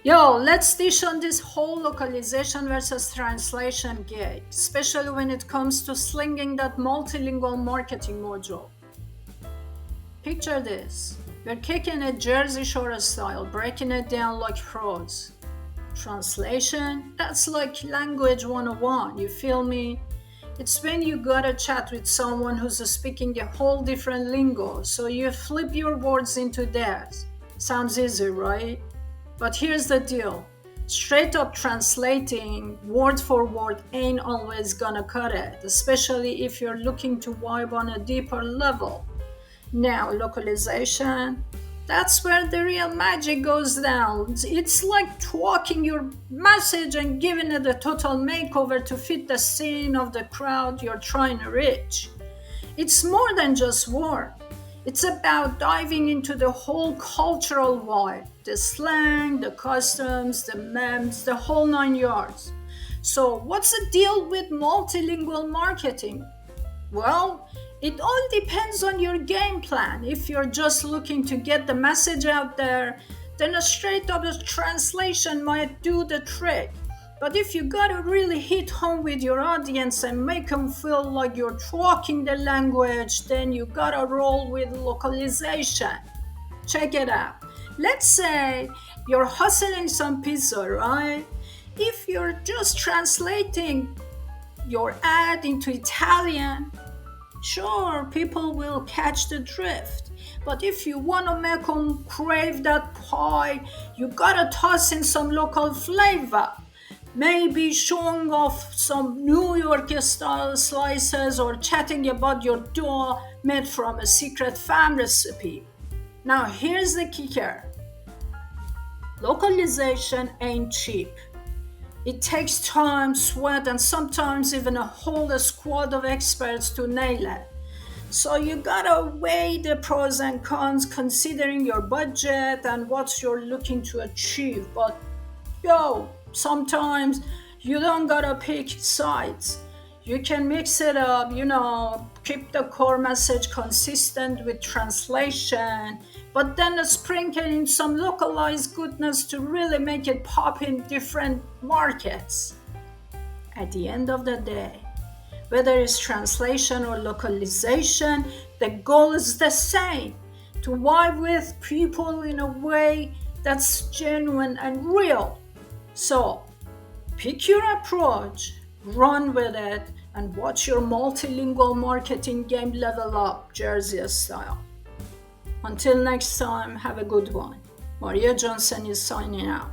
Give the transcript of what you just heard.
Yo, let's dish on this whole localization versus translation gig, especially when it comes to slinging that multilingual marketing module. Picture this. We're kicking it Jersey Shore style, breaking it down like pros. Translation, that's like language 101, you feel me? It's when you gotta chat with someone who's speaking a whole different lingo, so you flip your words into theirs. Sounds easy, right? But here's the deal. Straight up translating word for word ain't always gonna cut it, especially if you're looking to vibe on a deeper level. Now, localization, that's where the real magic goes down. It's like tweaking your message and giving it a total makeover to fit the scene of the crowd you're trying to reach. It's more than just word. It's about diving into the whole cultural vibe, the slang, the customs, the memes, the whole nine yards. So, what's the deal with multilingual marketing? Well, it all depends on your game plan. If you're just looking to get the message out there, then a straight up translation might do the trick. But if you gotta really hit home with your audience and make them feel like you're talking the language, then you gotta roll with localization. Check it out. Let's say you're hustling some pizza, right? If you're just translating your ad into Italian, sure, people will catch the drift. But if you want to make them crave that pie, you gotta toss in some local flavor. Maybe showing off some New York style slices or chatting about your dough made from a secret farm recipe. Now, here's the kicker: localization ain't cheap. It takes time, sweat, and sometimes even a whole squad of experts to nail it. So you gotta weigh the pros and cons considering your budget and what you're looking to achieve. But yo, sometimes you don't gotta pick sides. You can mix it up, keep the core message consistent with translation, but then sprinkle in some localized goodness to really make it pop in different markets. At the end of the day, whether it's translation or localization, the goal is the same: to vibe with people in a way that's genuine and real. So, pick your approach, run with it, and watch your multilingual marketing game level up, Jersey style. Until next time, have a good one. Maria Johnsen is signing out.